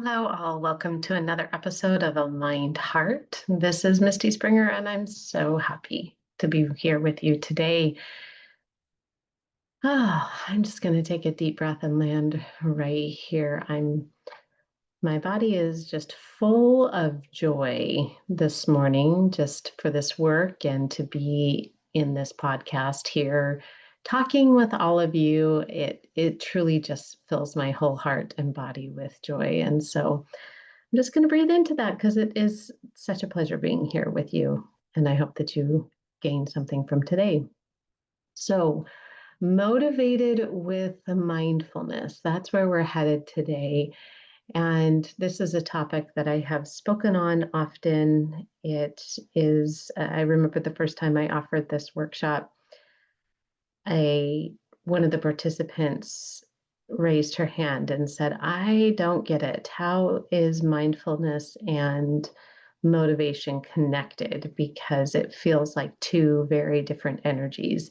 Hello, all. Welcome to another episode of A Mind Heart. This is Misty Springer, and I'm so happy to be here with you today. I'm just going to take a deep breath and land right here. My body is just full of joy this morning, just for this work and to be in this podcast here, talking with all of you. It truly just fills my whole heart and body with joy, and so I'm just going to breathe into that because it is such a pleasure being here with you. And I hope that you gain something from today. So, motivated with mindfulness, that's where we're headed today. And this is a topic that I have spoken on often. I remember the first time I offered this workshop, a one of the participants raised her hand and said, "I don't get it. How is mindfulness and motivation connected? Because it feels like two very different energies."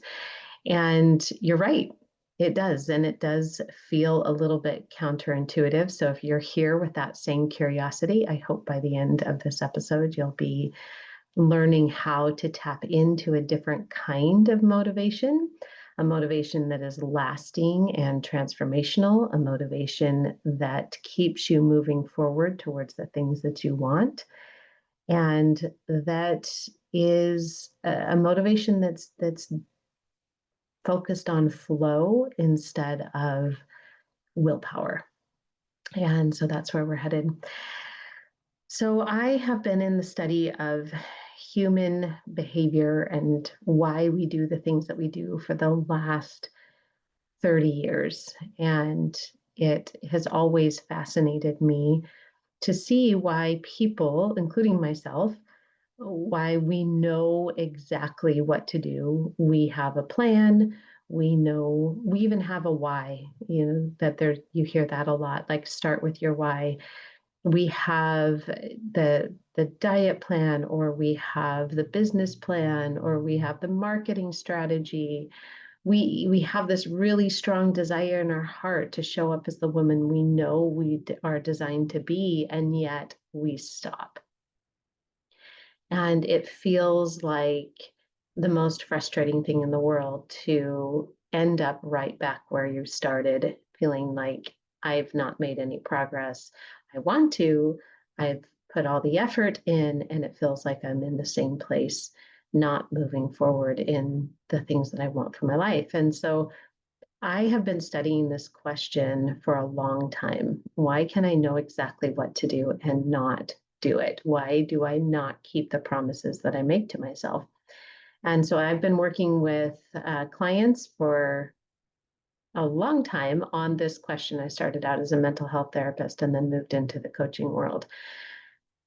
And you're right. It does. And it does feel a little bit counterintuitive. So if you're here with that same curiosity, I hope by the end of this episode, you'll be learning how to tap into a different kind of motivation, a motivation that is lasting and transformational, a motivation that keeps you moving forward towards the things that you want. And that is a motivation that's focused on flow instead of willpower. And so that's where we're headed. So I have been in the study of human behavior and why we do the things that we do for the last 30 years. And it has always fascinated me to see why people, including myself, why we know exactly what to do. We have a plan. We know, we even have a why, that you hear that a lot, like start with your why. We have the diet plan, or we have the business plan, or we have the marketing strategy. We have this really strong desire in our heart to show up as the woman we know we are designed to be, and yet we stop. And it feels like the most frustrating thing in the world to end up right back where you started, feeling like I've not made any progress. I want to, I've put all the effort in, and it feels like I'm in the same place, not moving forward in the things that I want for my life. And so I have been studying this question for a long time. Why can I know exactly what to do and not do it? Why do I not keep the promises that I make to myself? And so I've been working with clients for a long time on this question. I started out as a mental health therapist and then moved into the coaching world.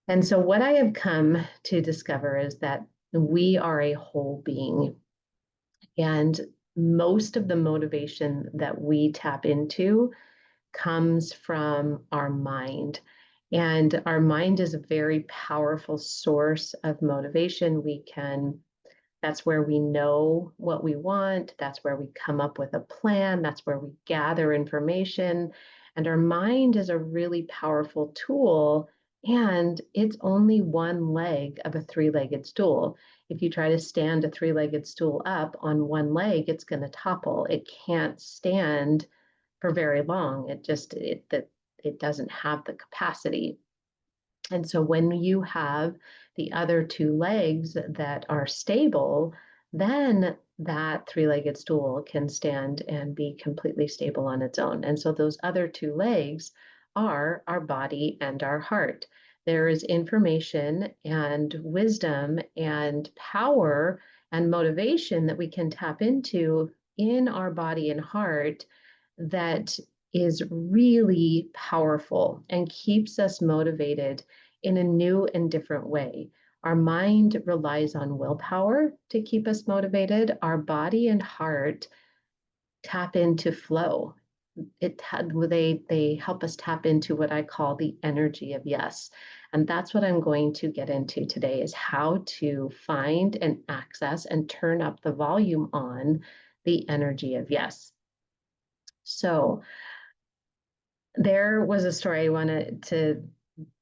And so what I have come to discover is that we are a whole being. And most of the motivation that we tap into comes from our mind. And our mind is a very powerful source of motivation. That's where we know what we want. That's where we come up with a plan. That's where we gather information. And our mind is a really powerful tool. And it's only one leg of a three-legged stool. If you try to stand a three-legged stool up on one leg, it's going to topple. It can't stand for very long. It doesn't have the capacity. And so when you have the other two legs that are stable, then that three-legged stool can stand and be completely stable on its own. And so those other two legs are our body and our heart. There is information and wisdom and power and motivation that we can tap into in our body and heart that is really powerful and keeps us motivated in a new and different way. Our mind relies on willpower to keep us motivated. Our body and heart tap into flow. They help us tap into what I call the energy of yes. And that's what I'm going to get into today, is how to find and access and turn up the volume on the energy of yes. So There was a story I wanted to,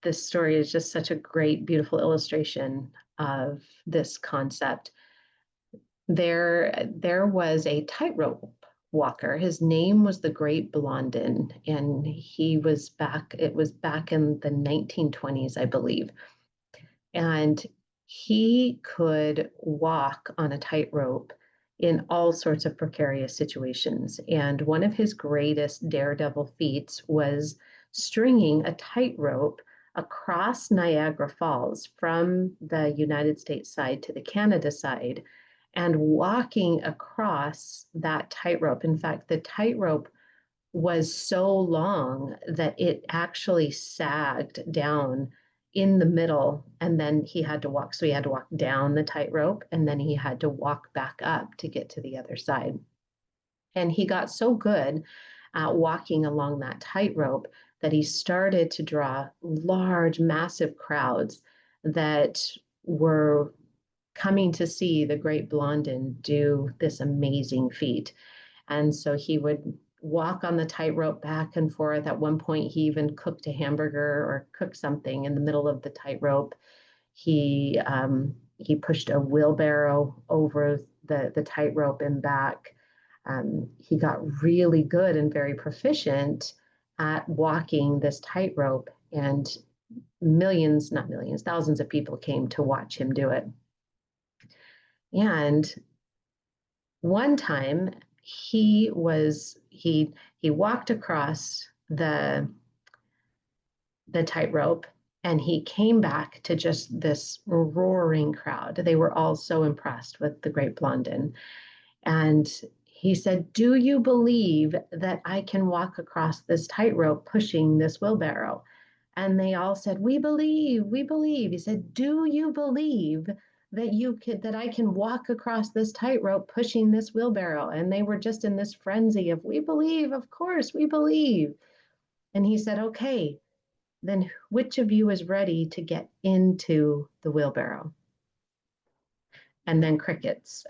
this story is just such a great, beautiful illustration of this concept. There was a tightrope walker. His name was the Great Blondin, and it was back in the 1920s, I believe. And he could walk on a tightrope in all sorts of precarious situations. And one of his greatest daredevil feats was stringing a tightrope across Niagara Falls from the United States side to the Canada side and walking across that tightrope. In fact, the tightrope was so long that it actually sagged down in the middle, and then he had to walk. So he had to walk down the tightrope and then he had to walk back up to get to the other side. And he got so good at walking along that tightrope that he started to draw large, massive crowds that were coming to see the Great Blondin do this amazing feat. And so he would walk on the tightrope back and forth. At one point, he even cooked a hamburger or cooked something in the middle of the tightrope. He pushed a wheelbarrow over the tightrope and back. He got really good and very proficient at walking this tightrope, and millions, not millions, thousands of people came to watch him do it. And one time he walked across the tightrope and he came back to just this roaring crowd. They were all so impressed with the Great Blondin. And he said, "Do you believe that I can walk across this tightrope pushing this wheelbarrow?" And they all said, "We believe, we believe." He said, "Do you believe that I can walk across this tightrope pushing this wheelbarrow?" And they were just in this frenzy of, "We believe, of course, we believe." And he said, "Okay, then which of you is ready to get into the wheelbarrow?" And then crickets.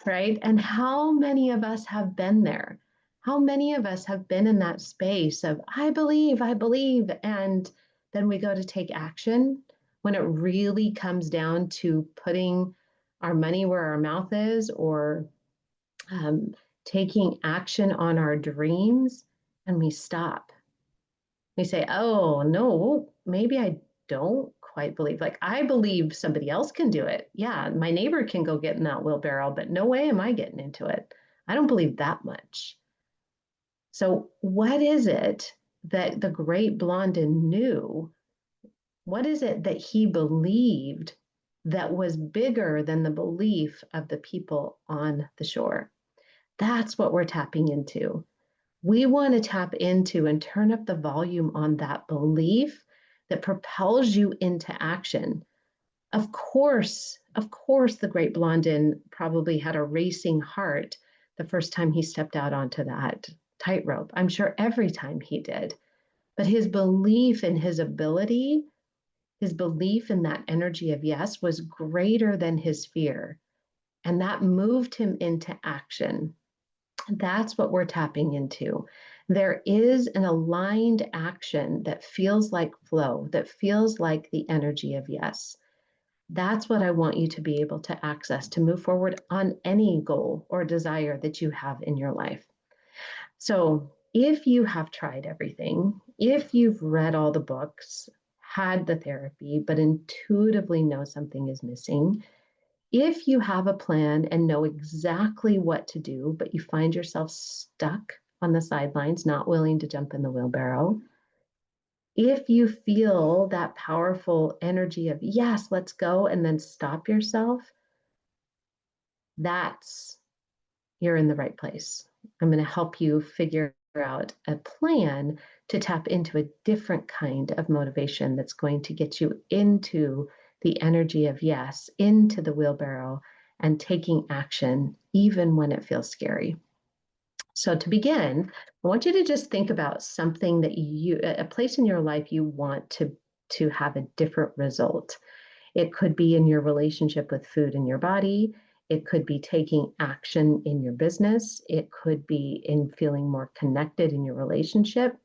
Right? And how many of us have been there? How many of us have been in that space of, I believe, and then we go to take action when it really comes down to putting our money where our mouth is, or um, taking action on our dreams, and we stop. We say, "Oh, no, maybe I don't quite believe. Like, I believe somebody else can do it. Yeah, my neighbor can go get in that wheelbarrow, but no way am I getting into it. I don't believe that much." So, what is it that the Great Blondin knew? What is it that he believed that was bigger than the belief of the people on the shore? That's what we're tapping into. We want to tap into and turn up the volume on that belief that propels you into action. Of course, the Great Blondin probably had a racing heart the first time he stepped out onto that tightrope. I'm sure every time he did. But his belief in his ability, his belief in that energy of yes, was greater than his fear. And that moved him into action. That's what we're tapping into. There is an aligned action that feels like flow, that feels like the energy of yes. That's what I want you to be able to access to move forward on any goal or desire that you have in your life. So, if you have tried everything, if you've read all the books, had the therapy, but intuitively know something is missing, if you have a plan and know exactly what to do, but you find yourself stuck on the sidelines, not willing to jump in the wheelbarrow, if you feel that powerful energy of, yes, let's go, and then stop yourself, that's, you're in the right place. I'm going to help you figure out a plan to tap into a different kind of motivation that's going to get you into the energy of yes, into the wheelbarrow and taking action, even when it feels scary. So to begin, I want you to just think about something that a place in your life you want to have a different result. It could be in your relationship with food in your body. It could be taking action in your business. It could be in feeling more connected in your relationship.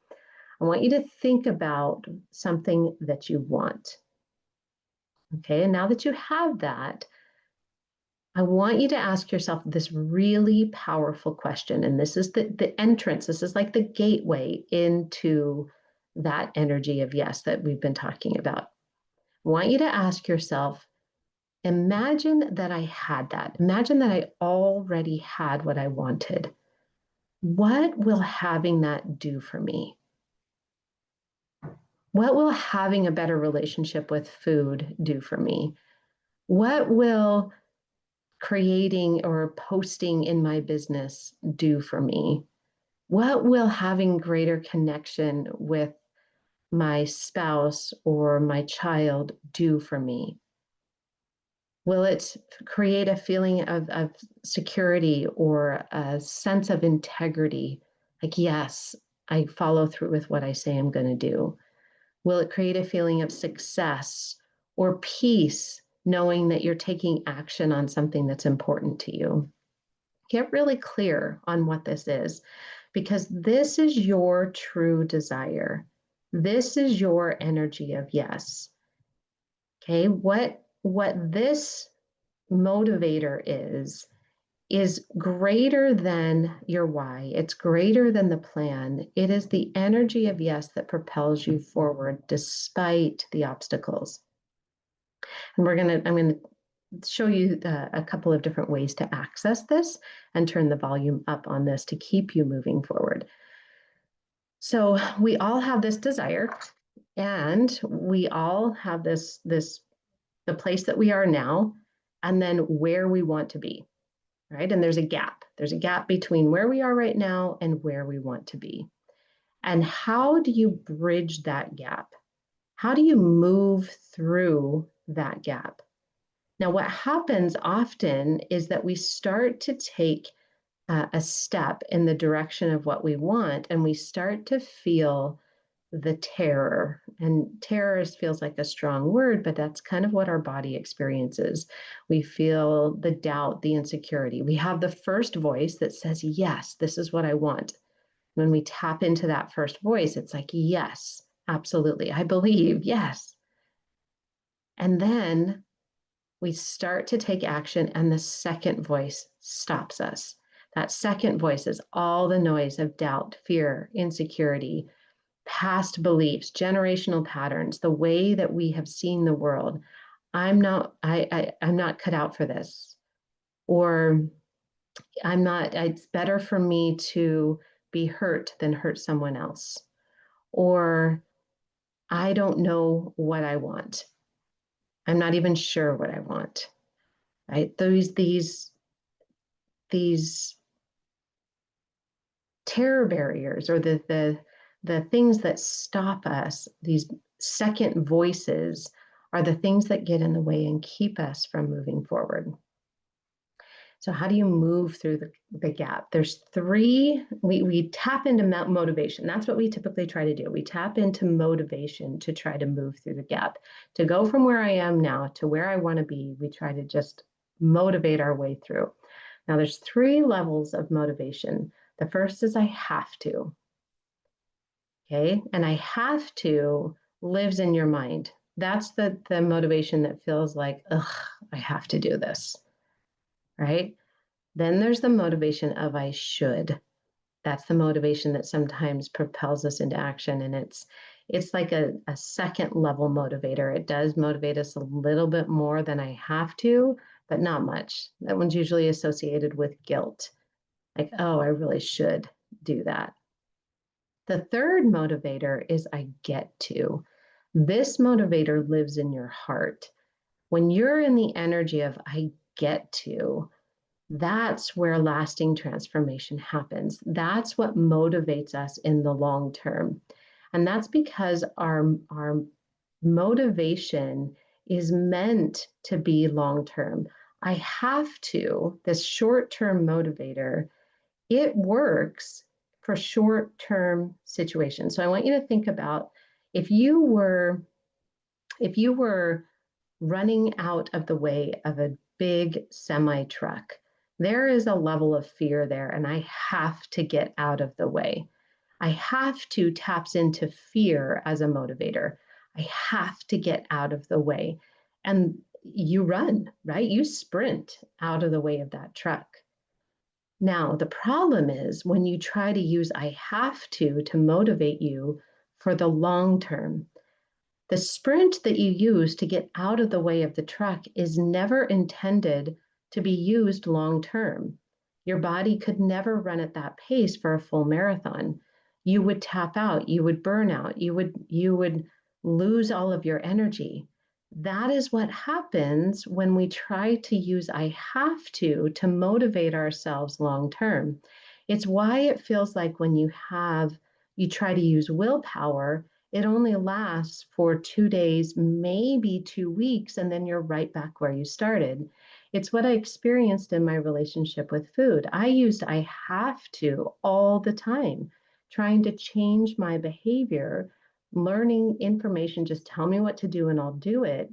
I want you to think about something that you want. Okay, and now that you have that, I want you to ask yourself this really powerful question. And this is the entrance, this is like the gateway into that energy of yes that we've been talking about. I want you to ask yourself, imagine that I had that. Imagine that I already had what I wanted. What will having that do for me? What will having a better relationship with food do for me? What will creating or posting in my business do for me? What will having greater connection with my spouse or my child do for me? Will it create a feeling of security or a sense of integrity? Like, yes, I follow through with what I say I'm going to do. Will it create a feeling of success or peace, knowing that you're taking action on something that's important to you? Get really clear on what this is, because this is your true desire. This is your energy of yes. Okay, what this motivator is greater than your why. It's greater than the plan. It is the energy of yes that propels you forward despite the obstacles. And I'm going to show you a couple of different ways to access this and turn the volume up on this to keep you moving forward. So we all have this desire, and we all have the place that we are now, and then where we want to be, right? And there's a gap. There's a gap between where we are right now and where we want to be. And how do you bridge that gap? How do you move through that gap? Now, what happens often is that we start to take a step in the direction of what we want, and we start to feel the terror. And terror feels like a strong word, but that's kind of what our body experiences. We feel the doubt, the insecurity. We have the first voice that says, yes, this is what I want. When we tap into that first voice, it's like, yes, absolutely. I believe, yes. And then we start to take action, and the second voice stops us. That second voice is all the noise of doubt, fear, insecurity, past beliefs, generational patterns, the way that we have seen the world. I'm not cut out for this. Or it's better for me to be hurt than hurt someone else. Or I don't know what I want. I'm not even sure what I want. Right? These terror barriers, or the things that stop us, these second voices, are the things that get in the way and keep us from moving forward. So how do you move through the gap? There's three. We tap into motivation. That's what we typically try to do. We tap into motivation to try to move through the gap. To go from where I am now to where I want to be, we try to just motivate our way through. Now, there's three levels of motivation. The first is I have to. Okay, and I have to lives in your mind. That's the motivation that feels like, ugh, I have to do this, right? Then there's the motivation of I should. That's the motivation that sometimes propels us into action. And it's like a second level motivator. It does motivate us a little bit more than I have to, but not much. That one's usually associated with guilt. Like, oh, I really should do that. The third motivator is I get to. This motivator lives in your heart. When you're in the energy of I get to, that's where lasting transformation happens. That's what motivates us in the long term. And that's because our motivation is meant to be long term. I have to, this short term motivator, it works for short term situations. So I want you to think about if you were running out of the way of a big semi truck. There is a level of fear there, and I have to get out of the way. I have to taps into fear as a motivator. I have to get out of the way. And you run, right? You sprint out of the way of that truck. Now, the problem is when you try to use I have to motivate you for the long term. The sprint that you use to get out of the way of the truck is never intended to be used long term. Your body could never run at that pace for a full marathon. You would tap out, you would burn out, you would lose all of your energy. That is what happens when we try to use I have to motivate ourselves long term. It's why it feels like when you try to use willpower, it only lasts for 2 days, maybe 2 weeks, and then you're right back where you started. It's what I experienced in my relationship with food. I used I have to all the time, trying to change my behavior, learning information, just tell me what to do and I'll do it.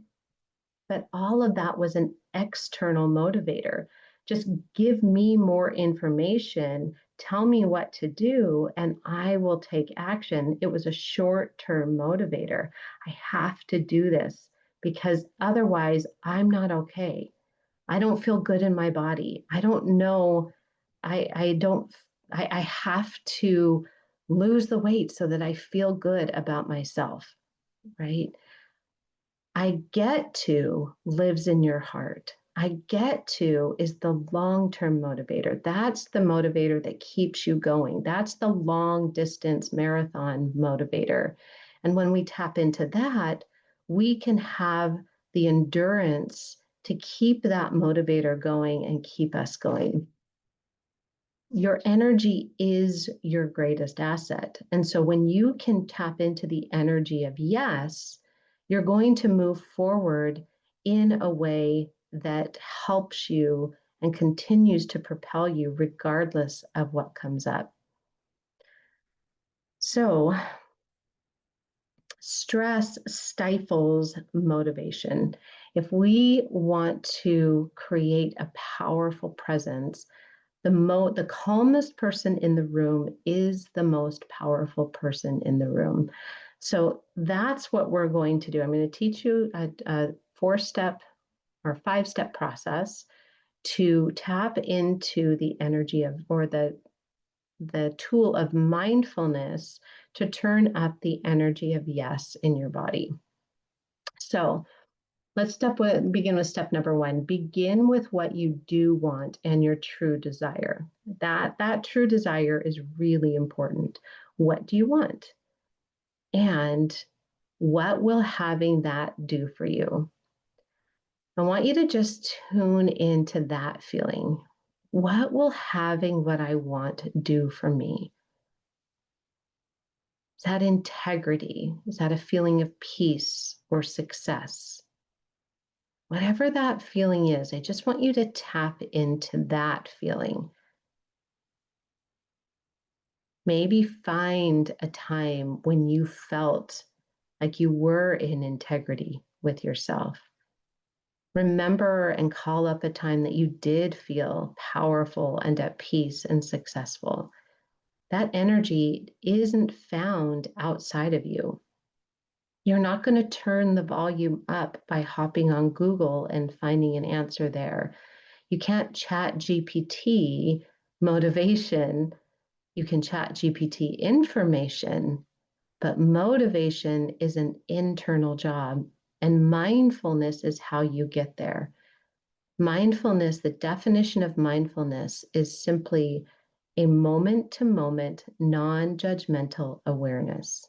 But all of that was an external motivator. Just give me more information, tell me what to do, and I will take action. It was a short term motivator. I have to do this because otherwise I'm not okay. I don't feel good in my body. I don't know. I don't, I have to lose the weight so that I feel good about myself, right? I get to lives in your heart. I get to is the long term motivator. That's the motivator that keeps you going. That's the long distance marathon motivator. And when we tap into that, we can have the endurance to keep that motivator going and keep us going. Your energy is your greatest asset. And so when you can tap into the energy of yes, you're going to move forward in a way that helps you and continues to propel you regardless of what comes up. So, stress stifles motivation. If we want to create a powerful presence, the calmest person in the room is the most powerful person in the room. So that's what we're going to do. I'm going to teach you a 4-step or 5-step process to tap into the energy of, or the tool of mindfulness to turn up the energy of yes in your body. So let's begin with step number 1. Begin with what you do want and your true desire. That true desire is really important. What do you want? And what will having that do for you? I want you to just tune into that feeling. What will having what I want do for me? Is that integrity? Is that a feeling of peace or success? Whatever that feeling is, I just want you to tap into that feeling. Maybe find a time when you felt like you were in integrity with yourself. Remember and call up a time that you did feel powerful and at peace and successful. That energy isn't found outside of you. You're not going to turn the volume up by hopping on Google and finding an answer there. You can't chat GPT motivation. You can chat GPT information, but motivation is an internal job, and mindfulness is how you get there. Mindfulness, the definition of mindfulness is simply a moment to moment, non judgmental awareness.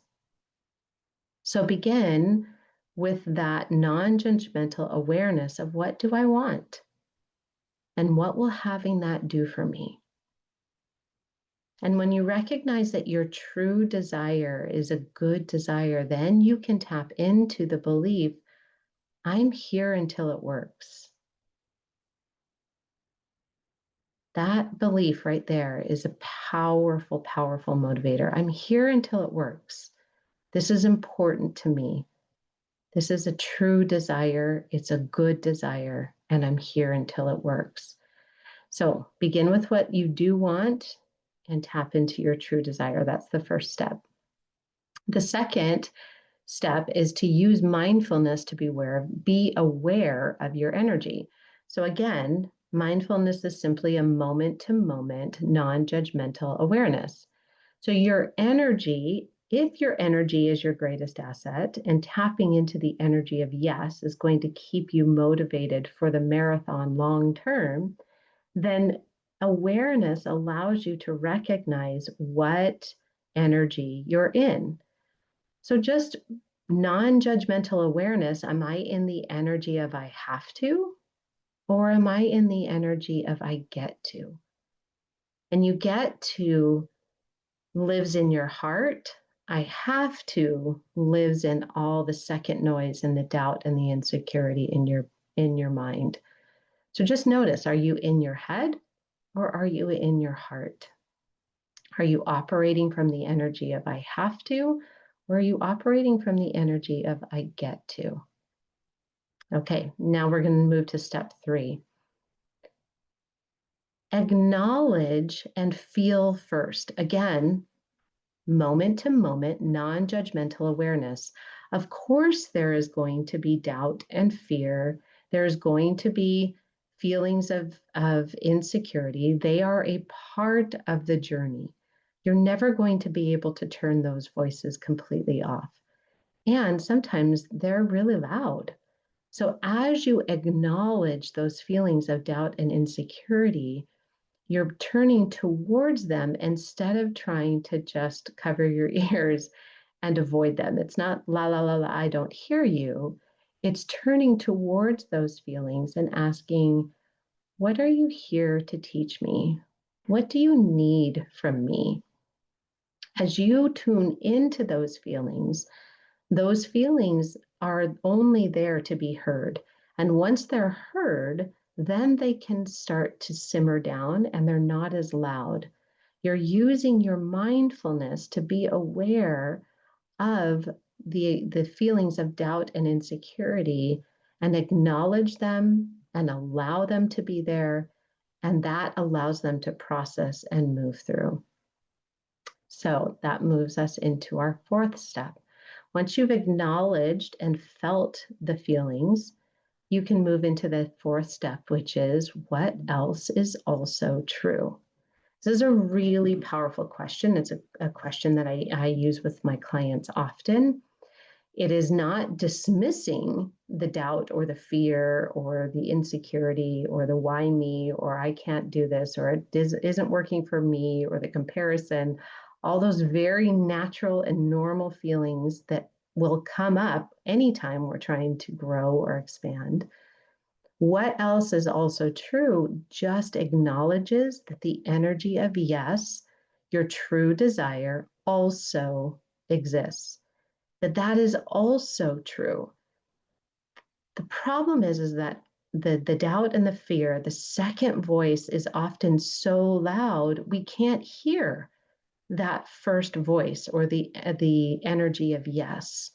So begin with that non judgmental awareness of what do I want? And what will having that do for me? And when you recognize that your true desire is a good desire, then you can tap into the belief, I'm here until it works. That belief right there is a powerful, powerful motivator. I'm here until it works. This is important to me. This is a true desire. It's a good desire. and I'm here until it works. So begin with what you do want and tap into your true desire. That's the first step. The second step is to use mindfulness to be aware of your energy. So again, mindfulness is simply a moment to moment, non-judgmental awareness. So your energy, if your energy is your greatest asset, and tapping into the energy of yes is going to keep you motivated for the marathon long term, then awareness allows you to recognize what energy you're in. So just non-judgmental awareness, am I in the energy of I have to, or am I in the energy of I get to? And you get to lives in your heart. I have to lives in all the second noise and the doubt and the insecurity in your mind. So just notice, are you in your head or are you in your heart? Are you operating from the energy of I have to, or are you operating from the energy of I get to? Okay, now we're going to move to step 3. Acknowledge and feel first. Again, moment to moment, non judgmental awareness. Of course, there is going to be doubt and fear. There's going to be feelings of insecurity. They are a part of the journey. You're never going to be able to turn those voices completely off. And sometimes they're really loud. So as you acknowledge those feelings of doubt and insecurity, you're turning towards them instead of trying to just cover your ears and avoid them. It's not la, la, la, la, I don't hear you. It's turning towards those feelings and asking, what are you here to teach me? What do you need from me? As you tune into those feelings are only there to be heard. And once they're heard, then they can start to simmer down and they're not as loud. You're using your mindfulness to be aware of the feelings of doubt and insecurity and acknowledge them and allow them to be there. And that allows them to process and move through. So that moves us into our fourth step. Once you've acknowledged and felt the feelings, you can move into the fourth step, which is what else is also true? This is a really powerful question. It's a question that I use with my clients often. It is not dismissing the doubt or the fear or the insecurity or the why me or I can't do this or it isn't working for me or the comparison, all those very natural and normal feelings that will come up anytime we're trying to grow or expand. What else is also true just acknowledges that the energy of yes, your true desire, also exists. That is also true. The problem is that the doubt and the fear, the second voice is often so loud, we can't hear that first voice or the energy of yes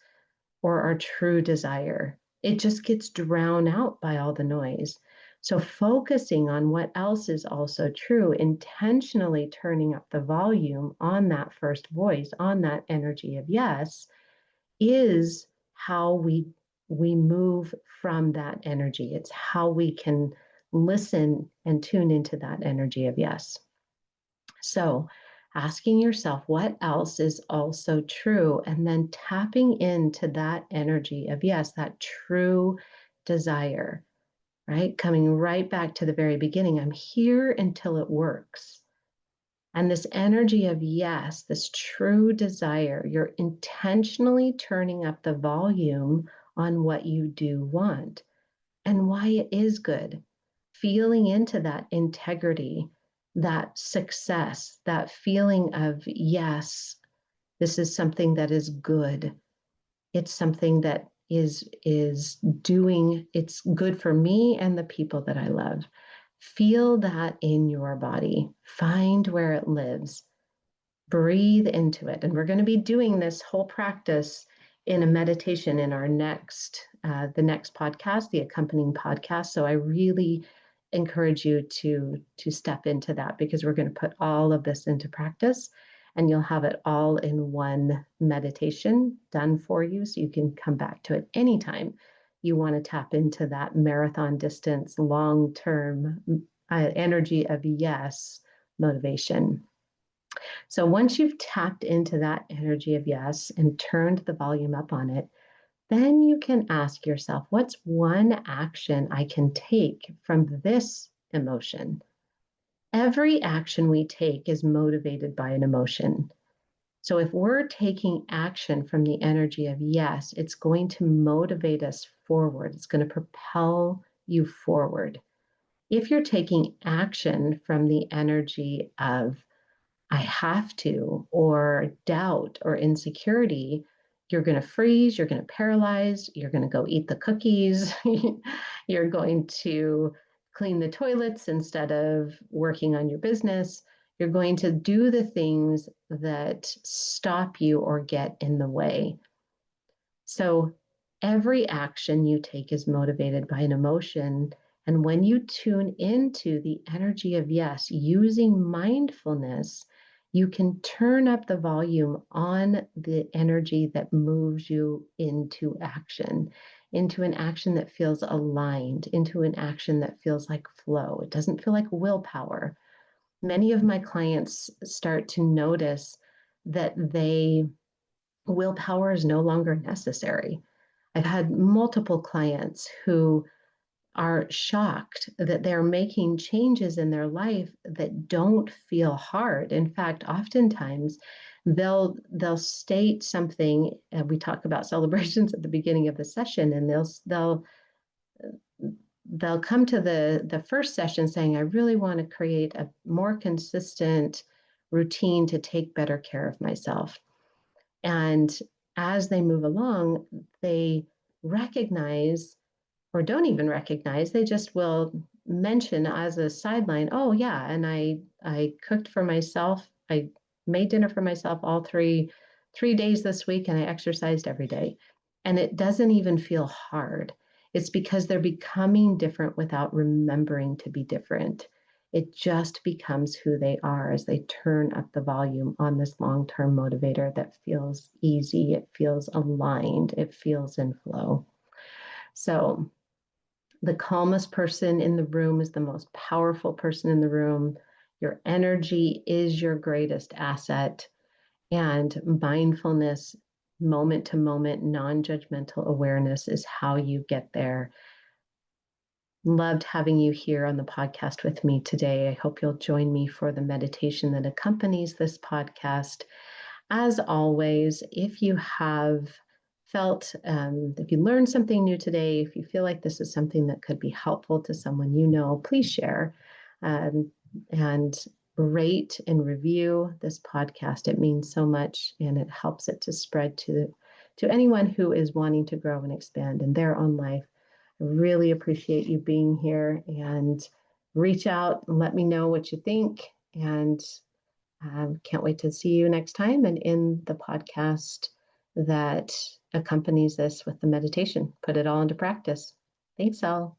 or our true desire. It just gets drowned out by all the noise. So focusing on what else is also true, intentionally turning up the volume on that first voice, on that energy of yes, is how we move from that energy. It's how we can listen and tune into that energy of yes. So asking yourself what else is also true, and then tapping into that energy of yes, that true desire, right? Coming right back to the very beginning. I'm here until it works. And this energy of yes, this true desire, you're intentionally turning up the volume on what you do want and why it is good. Feeling into that integrity, that success, that feeling of yes, this is something that is good. It's something that is doing, it's good for me and the people that I love. Feel that in your body. Find where it lives. Breathe into it. And we're going to be doing this whole practice in a meditation in our the next podcast, the accompanying podcast. So I really encourage you to step into that, because we're going to put all of this into practice, and you'll have it all in one meditation done for you, so you can come back to it anytime you want to tap into that marathon distance, long-term energy of yes motivation. So once you've tapped into that energy of yes and turned the volume up on it, then you can ask yourself, what's one action I can take from this emotion? Every action we take is motivated by an emotion. So if we're taking action from the energy of yes, it's going to motivate us forward. It's going to propel you forward. If you're taking action from the energy of I have to, or doubt or insecurity, you're going to freeze, you're going to paralyze, you're going to go eat the cookies, you're going to clean the toilets instead of working on your business. You're going to do the things that stop you or get in the way. So every action you take is motivated by an emotion. And when you tune into the energy of yes, using mindfulness, you can turn up the volume on the energy that moves you into action, into an action that feels aligned, into an action that feels like flow. It doesn't feel like willpower. Many of my clients start to notice that willpower is no longer necessary. I've had multiple clients who are shocked that they're making changes in their life that don't feel hard. In fact, oftentimes they'll state something, and we talk about celebrations at the beginning of the session, and they'll come to the first session saying, I really want to create a more consistent routine to take better care of myself. And as they move along, they recognize, or don't even recognize, they just will mention as a sideline, oh yeah, and I cooked for myself. I made dinner for myself all three days this week, and I exercised every day. And it doesn't even feel hard. It's because they're becoming different without remembering to be different. It just becomes who they are as they turn up the volume on this long-term motivator that feels easy, it feels aligned, it feels in flow. So the calmest person in the room is the most powerful person in the room. Your energy is your greatest asset. And mindfulness, moment to moment, non judgmental awareness is how you get there. Loved having you here on the podcast with me today. I hope you'll join me for the meditation that accompanies this podcast. As always, if you have if you learned something new today, if you feel like this is something that could be helpful to someone you know, please share and rate and review this podcast. It means so much, and it helps it to spread to anyone who is wanting to grow and expand in their own life. I really appreciate you being here, and reach out and let me know what you think. And can't wait to see you next time and in the podcast that accompanies this with the meditation. Put it all into practice. Thanks, all.